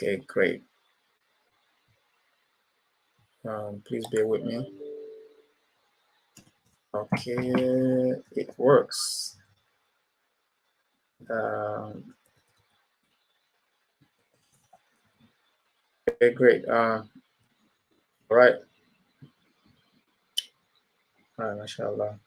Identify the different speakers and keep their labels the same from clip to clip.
Speaker 1: Okay, great. Please bear with me. Okay, it works. Okay, great. All right. All right, mashallah.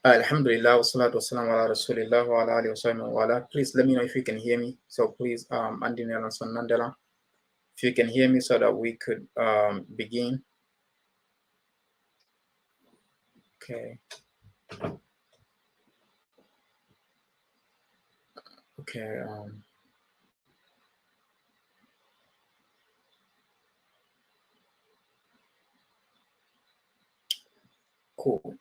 Speaker 1: Alhamdulillah, wassalatu wassalamu ala rasulillah wa ala alihi wa sahbihi wa ala. Please let me know if you can hear me. So please, Andi Nelson Mandela, if you can hear me so that we could begin. Okay. Okay. Cool.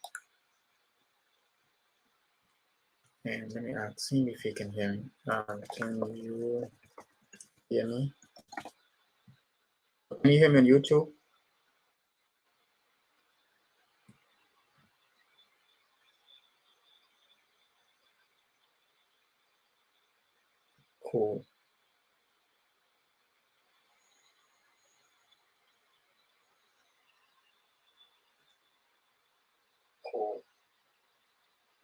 Speaker 1: And let me ask him if he can hear me. Can you hear me? Can you hear me on YouTube? Cool. Cool.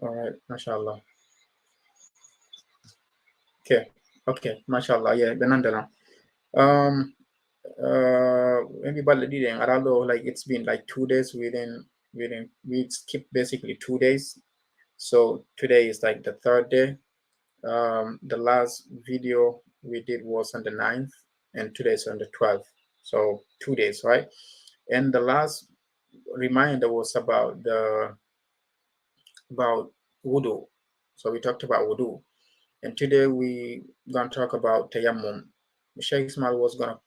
Speaker 1: All right, mashallah. Okay, mashallah. Yeah, benandala. Maybe baladi deng aralo, like it's been like 2 days we skipped basically 2 days. So today is like the 3rd day. The last video we did was on the 9th, and today is on the 12th. So 2 days, right? And the last reminder was about wudu. So we talked about wudu, and today we gonna talk about tayammum. Sheikh Ismail was gonna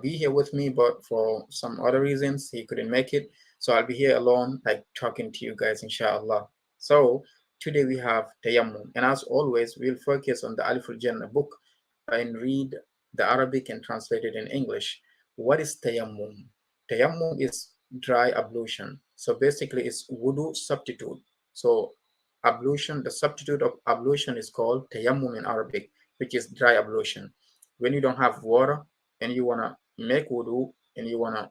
Speaker 1: be here with me, but for some other reasons he couldn't make it. So I'll be here alone, like talking to you guys, inshallah. So today we have tayammum, and as always, we'll focus on the Alif al-Jannah book and read the Arabic and translate it in English. What is tayammum? Tayammum is dry ablution. So basically, it's wudu substitute. So ablution, the substitute of ablution is called tayammum in Arabic, which is dry ablution. When you don't have water and you want to make wudu and you want to,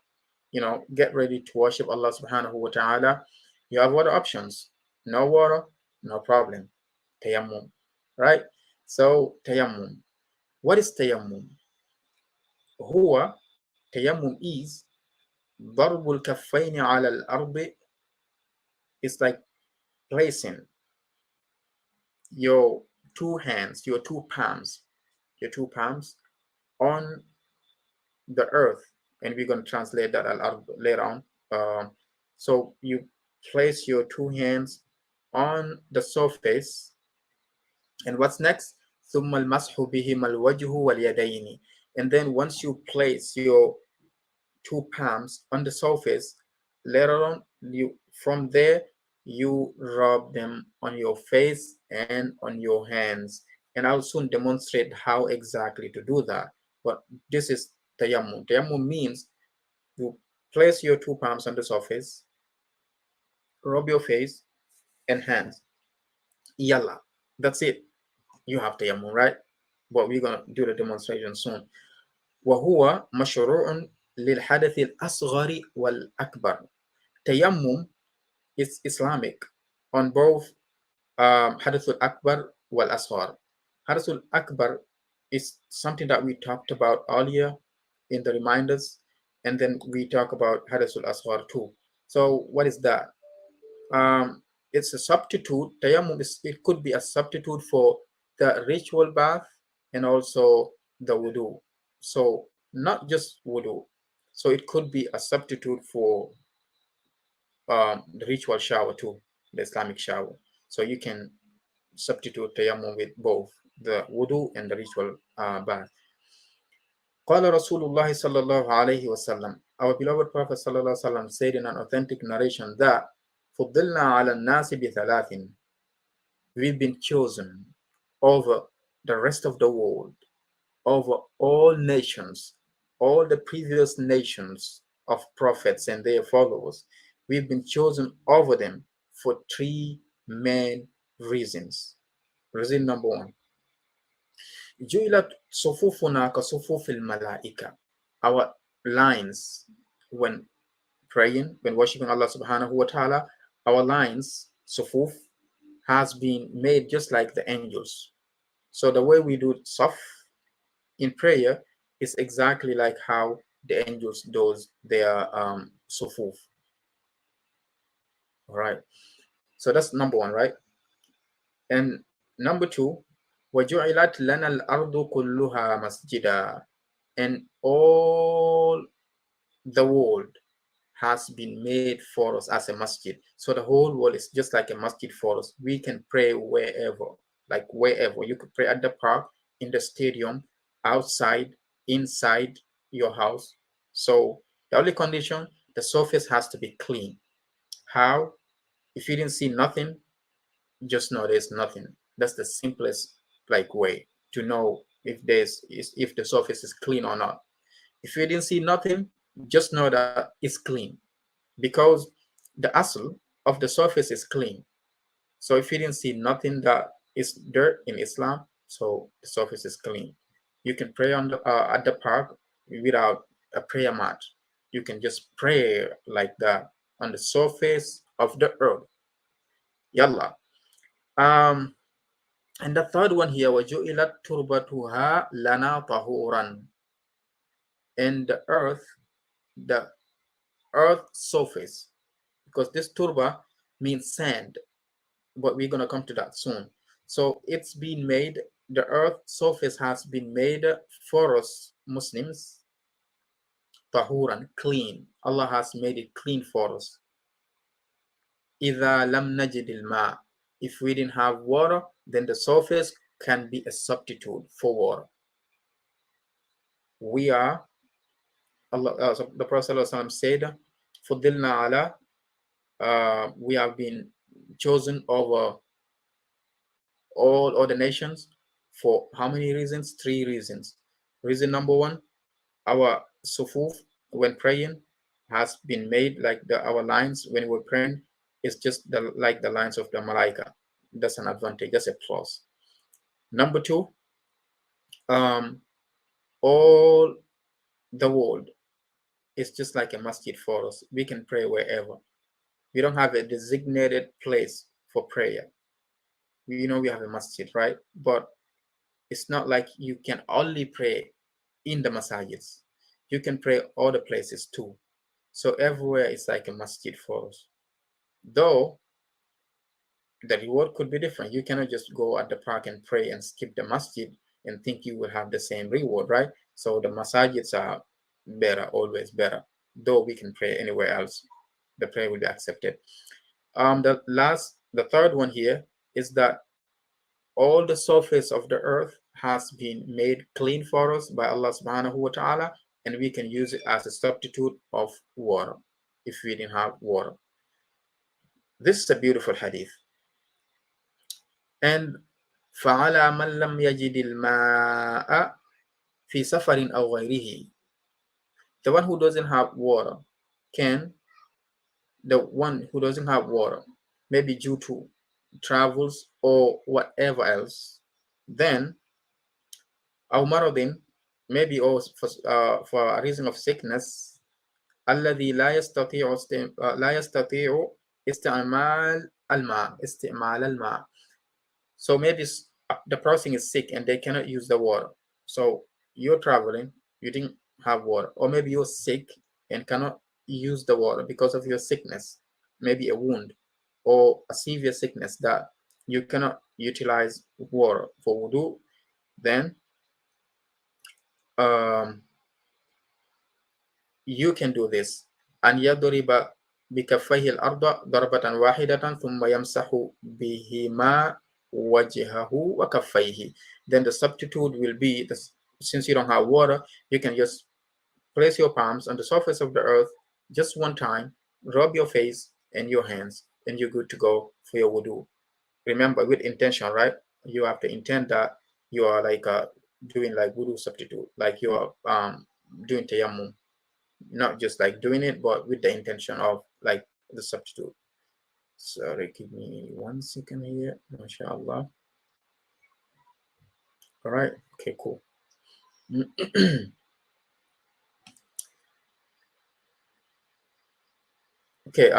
Speaker 1: get ready to worship Allah subhanahu wa ta'ala, you have water options. No water, no problem. Tayammum, right? So tayammum. What is tayammum? هو tayammum is ضرب الكفين على الأرض. It's like placing your two hands, your two palms on the earth, and we're going to translate that later on. So you place your two hands on the surface, and what's next? ثم المسح بهما الوجه واليدين. And then once you place your two palms on the surface, later on, from there you rub them on your face and on your hands, and I'll soon demonstrate how exactly to do that. But this is tayammum. Tayammum means you place your two palms on the surface, rub your face and hands. Yalla, that's it. You have tayammum, right? But we're gonna do the demonstration soon. وهو مشروع للحدث الأصغر والأكبر. Tayammum is Islamic on both Hadithul Akbar wal Asghar. Hadithul Akbar is something that we talked about earlier in the reminders, and then we talk about Hadithul Asghar too. So what is that? It's a substitute. Tayammum it could be a substitute for the ritual bath and also the wudu. So not just wudu. So it could be a substitute for the ritual shower too, the Islamic shower. So you can substitute tayammum with both the wudu and the ritual bath. قال رسول الله صلى الله عليه وسلم. Our beloved Prophet صلى الله عليه وسلم said in an authentic narration that فضلنا على الناس بثلاث. We've been chosen over the rest of the world, over all nations, all the previous nations of prophets and their followers. We've been chosen over them for 3 main reasons. Reason number one, جعلت صفوفنا كصفوف الملائكة. Our lines when praying, when worshiping Allah subhanahu wa ta'ala, our lines, sufuf, has been made just like the angels. So the way we do saf in prayer is exactly like how the angels do their sufuf. All right. So that's number one, right? And number two, وَجُعِلَتْ لَنَا الْأَرْضُ كُلُّهَا مَسْجِدًا. And all the world has been made for us as a masjid. So the whole world is just like a masjid for us. We can pray wherever, like wherever. You could pray at the park, in the stadium, outside, inside your house. So the only condition, the surface has to be clean. How? If you didn't see nothing, just know there's nothing. That's the simplest like way to know if the surface is clean or not. If you didn't see nothing, just know that it's clean, because the asl of the surface is clean. So if you didn't see nothing that is dirt in Islam, so the surface is clean. You can pray on the at the park without a prayer mat. You can just pray like that on the surface of the earth. Yalla. Um, and the third one here, وَجُعِلَتْ تُرْبَتُهَا لَنَا طَهُورًا. And the earth surface, because this turba means sand, but we're going to come to that soon. So it's been made, the earth surface has been made for us Muslims, tahuran, clean. Allah has made it clean for us. إِذَا لَمْ نَجِدِ الْمَاءِ. If we didn't have water, then the surface can be a substitute for water. We are, Allah, so the Prophet ﷺ said, فُضِّلْنَا عَلَى, we have been chosen over all other nations for how many reasons? Three reasons. Reason number one, our sufuf when praying has been made like our lines when we're praying is just like the lines of the malaika. That's an advantage. That's a plus. Number two, all the world is just like a masjid for us. We can pray wherever. We don't have a designated place for prayer. We have a masjid, right? But it's not like you can only pray in the masajids. You can pray other places too. So everywhere is like a masjid for us. Though the reward could be different. You cannot just go at the park and pray and skip the masjid and think you will have the same reward, right? So the masajids are better, always better. Though we can pray anywhere else, the prayer will be accepted. The third one here is that all the surface of the earth has been made clean for us by Allah subhanahu wa ta'ala, and we can use it as a substitute of water if we didn't have water. This is a beautiful hadith. And فَعَلَى مَنْ لَمْ يَجِدِ الْمَاءَ فِي سَفَرٍ أَوْ غَيْرِهِ. The one who doesn't have water maybe due to travels or whatever else, then أو مرض, maybe also for a reason of sickness, الذي لا يستطيع استعمال الماء. So maybe the person is sick and they cannot use the water. So you're traveling, you didn't have water, or maybe you're sick and cannot use the water because of your sickness, maybe a wound or a severe sickness that you cannot utilize water for wudu. Then you can do this. أن يضرب بكفيه الأرض ضربة واحدة ثم يمسح بهما وجهه وكفيه. Then the substitute will be, since you don't have water, you can just place your palms on the surface of the earth just one time, rub your face and your hands, and you're good to go for your wudu. Remember, with intention, right? You have to intend that you are like doing like wudu substitute, like you are doing tayammum, not just like doing it, but with the intention of like the substitute. Sorry, give me 1 second here. MashaAllah. All right. Okay, cool. Okay,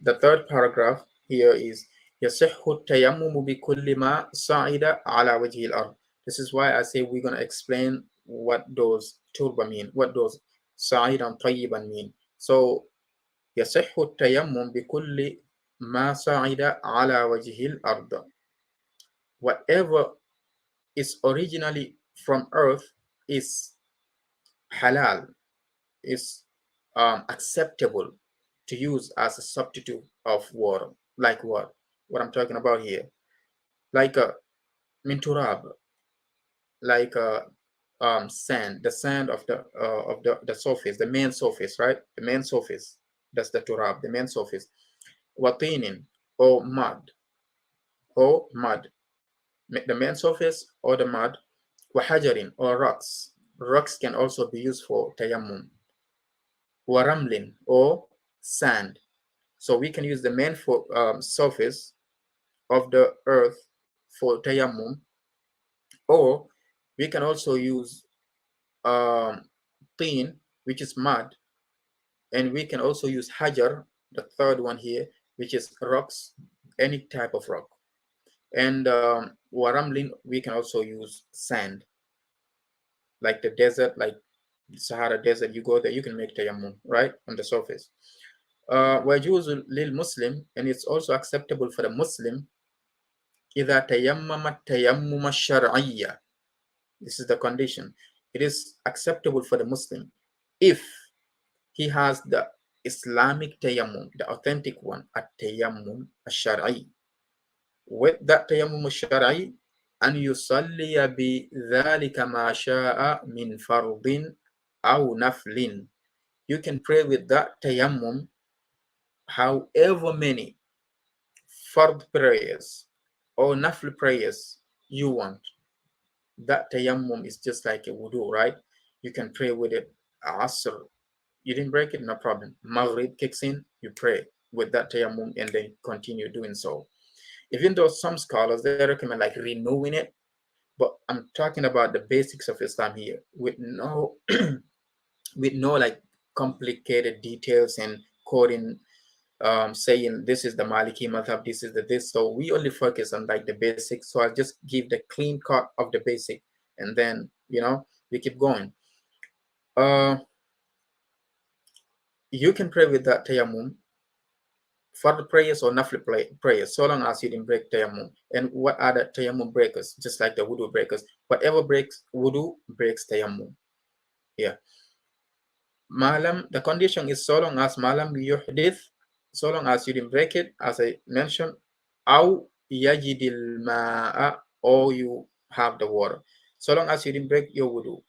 Speaker 1: the third paragraph here is يصح التيمم بكل ما صعد على وجه الأرض. This is why I say we're gonna explain what those turba mean, what those صعيدا طيبا mean. So يصح التيمم بكل ما صعد على وجه الأرض. Whatever is originally from earth is halal, is acceptable to use as a substitute of water. Like what? What I'm talking about here? Like a minturab, like a sand, the sand of the surface, the main surface, right? The main surface. That's the turab, the main surface. Watinin, or mud, or mud, the main surface or the mud. Wahajarin, or rocks. Rocks can also be used for tayammum. Waramlin, or sand. So we can use the main surface of the earth for tayammum, or we can also use tin, which is mud, and we can also use hajar, the third one here, which is rocks, any type of rock. And waramlin, we can also use sand, like the desert, like Sahara Desert. You go there, you can make tayammum, right, on the surface. ويجوز للمسلم, and it's also acceptable for the Muslim, إذا تيمم التيمم الشرعي. This is the condition. It is acceptable for the Muslim if he has the Islamic tayammum, the authentic one, at-tayammum al-shar'i. With that tayammum al-shar'i, أن يصلي بذلك ما شاء من فرض أو نفل. You can pray with that tayammum however many fard prayers or nafl prayers you want. That tayammum is just like a wudu, right? You can pray with it. Asr, you didn't break it, no problem. Maghrib kicks in, you pray with that tayammum and then continue doing so. Even though some scholars they recommend like renewing it, but I'm talking about the basics of Islam here with no with no like complicated details and coding, saying this is the Maliki madhab, this is the this. So we only focus on like the basics. So I'll just give the clean cut of the basic, and then we keep going. You can pray with that tayammum for the prayers or nafli prayers, so long as you didn't break tayammum. And what are the tayammum breakers? Just like the wudu breakers. Whatever breaks wudu breaks tayammum. Yeah. Malam, the condition is so long as malam yuhdith, so long as you didn't break it, as I mentioned, aw yajidil ma'a, or you have the water. So long as you didn't break your wudu,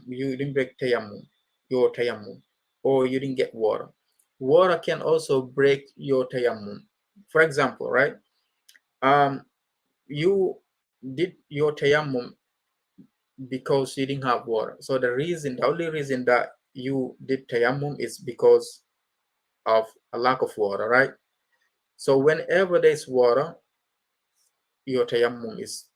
Speaker 1: you didn't break your tayammum, or you didn't get water. Water can also break your tayammum. For example, right? You did your tayammum because you didn't have water. So the only reason that you did tayammum is because of a lack of water, right? So whenever there's water, your tayammum is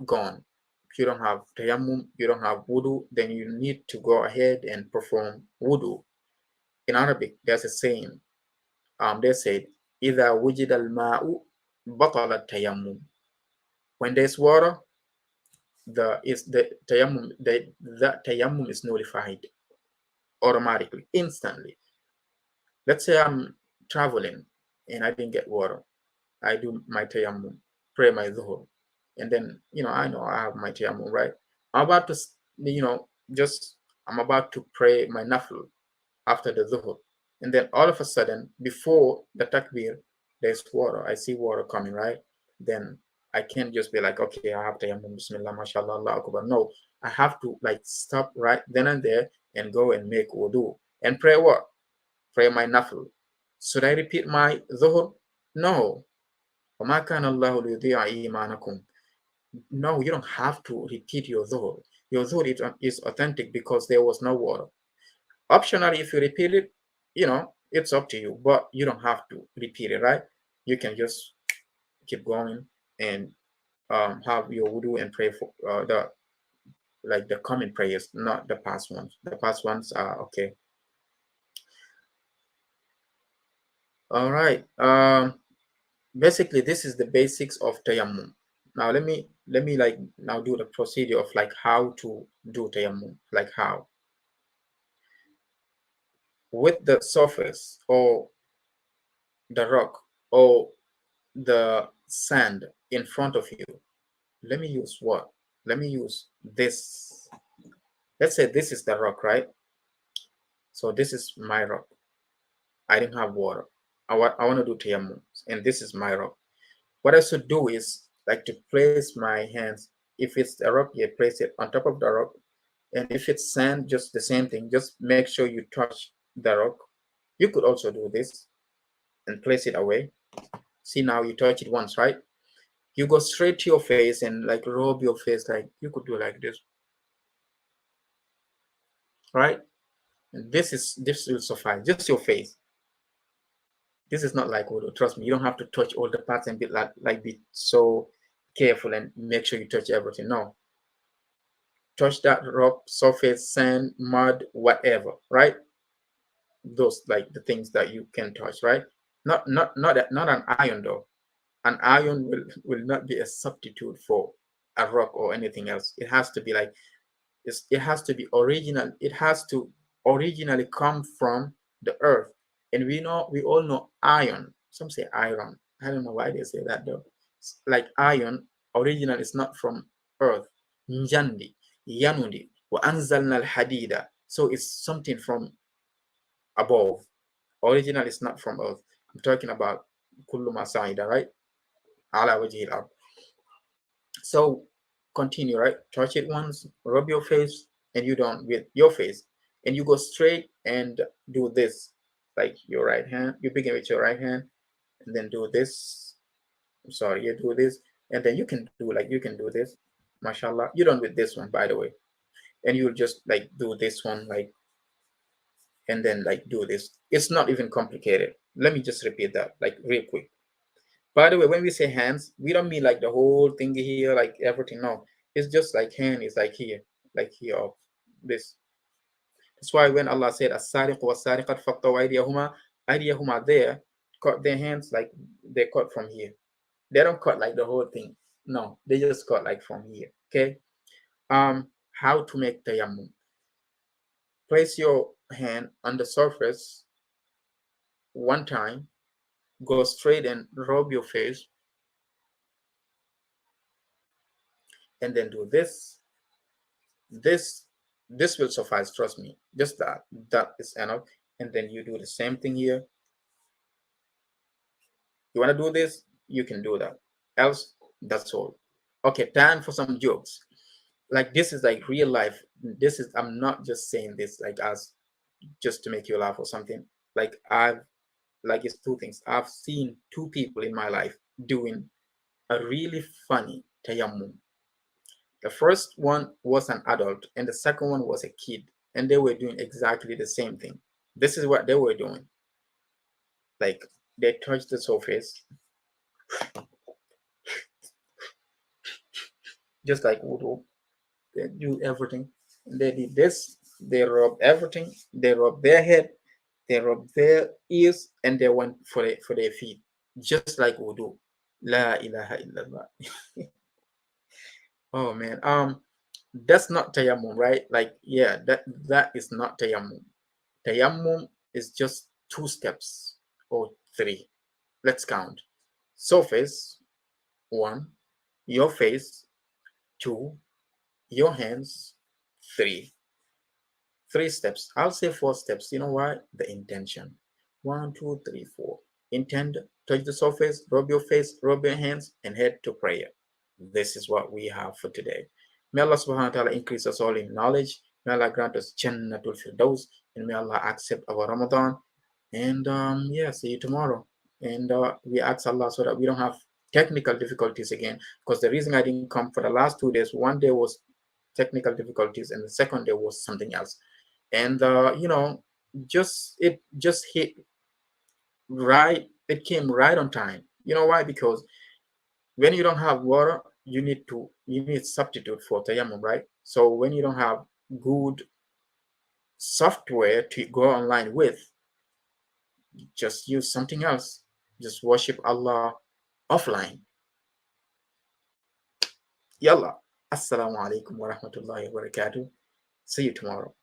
Speaker 1: gone. If you don't have tayammum, you don't have wudu, then you need to go ahead and perform wudu. In Arabic, there's a saying. They said, "Ida wujid al ma'u batala tayammum." When there's water, the tayammum is nullified automatically, instantly. Let's say I'm traveling and I didn't get water. I do my tayammum, pray my dhuhr, and then I know I have my tayammum, right? I'm about to, just I'm about to pray my nafl after the dhuhr, and then all of a sudden, before the takbir, there's water. I see water coming, right? Then I can't just be like, okay, I have tayammum, bismillah, mashallah, Allah akbar. No, I have to like stop right then and there and go and make wudu and pray what? Pray my nafl. Should I repeat my dhuhr? No. وَمَا كَانَ اللَّهُ لِيُضِيعَ إِيمَانَكُمْ. No, you don't have to repeat your dhuhr. Your dhuhr is authentic because there was no water. Optionally, if you repeat it, it's up to you, but you don't have to repeat it, right? You can just keep going and have your wudu and pray for the like the common prayers, not the past ones. The past ones are okay. All right. Basically, this is the basics of tayammum. Now let me like now do the procedure of like how to do tayammum, like how with the surface or the rock or the sand in front of you. Let me use what? Let me use this. Let's say this is the rock, right? So this is my rock. I didn't have water. I want to do tayammum, and this is my rock. What I should do is like to place my hands. If it's a rock, you place it on top of the rock, and if it's sand, just the same thing. Just make sure you touch the rock. You could also do this and place it away. See, now you touch it once, right? You go straight to your face and like rub your face, like you could do like this, right? And this will suffice. Just your face. This is not like wudu. Trust me, you don't have to touch all the parts and be like be so careful and make sure you touch everything. No, touch that rock, surface, sand, mud, whatever, right? Those like the things that you can touch, right? Not an iron though. An iron will not be a substitute for a rock or anything else. It has to be like it has to be original. It has to originally come from the earth. And we all know iron. Some say iron. I don't know why they say that though. Like iron, original is not from earth. Njandi, Yanundi, wa anzalna al-hadida. So it's something from above. Original is not from earth. I'm talking about kullu masaida, right? Ala wajhi al. So continue, right? Touch it once, rub your face, and you don't with your face. And you go straight and do this. Like your right hand. You begin with your right hand and then do this. I'm sorry, you do this. And then you can do this. Mashallah. You don't with this one, by the way. And you'll just like do this one, like, and then like do this. It's not even complicated. Let me just repeat that, like real quick. By the way, when we say hands, we don't mean like the whole thing here, like everything. No, it's just like hand is like here, of this. That's why when Allah said, "As-sariq was-sariqat faqtaw aydiyahuma there, cut their hands like they cut from here. They don't cut like the whole thing. No, they just cut like from here. Okay. How to make tayammum? Place your hand on the surface one time. Go straight and rub your face, and then do this. This will suffice, trust me. Just that is enough. And then you do the same thing here. You want to do this, you can do that. Else, that's all. Okay, time for some jokes. Like this is like real life. This is, I'm not just saying this like as just to make you laugh or something. Like it's two things. I've seen two people in my life doing a really funny tayammum. The first one was an adult, and the second one was a kid, and they were doing exactly the same thing. This is what they were doing. Like they touched the surface, just like wudu. They do everything. They did this. They rub everything. They rub their head. They rub their ears, and they went for their feet, just like wudu. La ilaha illallah. Oh man. That's not tayammum, right? Like, yeah, that is not tayammum. Tayammum is just two steps or three. Let's count. Surface, one. Your face, two. Your hands, three. Three steps. I'll say four steps. You know why? The intention. One, two, three, four. Intend, touch the surface, rub your face, rub your hands, and head to prayer. This is what we have for today. May Allah subhanahu wa ta'ala increase us all in knowledge. May Allah grant us Jannatul Firdaus. And may Allah accept our Ramadan. And yeah, see you tomorrow. And we ask Allah so that we don't have technical difficulties again. Because the reason I didn't come for the last 2 days, one day was technical difficulties, and the second day was something else. And it just hit right. It came right on time. You know why? Because when you don't have water, you need substitute for tayammum, right? So when you don't have good software to go online with, just use something else. Just worship Allah offline. Yalla. Assalamu alaikum wa rahmatullahi wa barakatuh. See you tomorrow.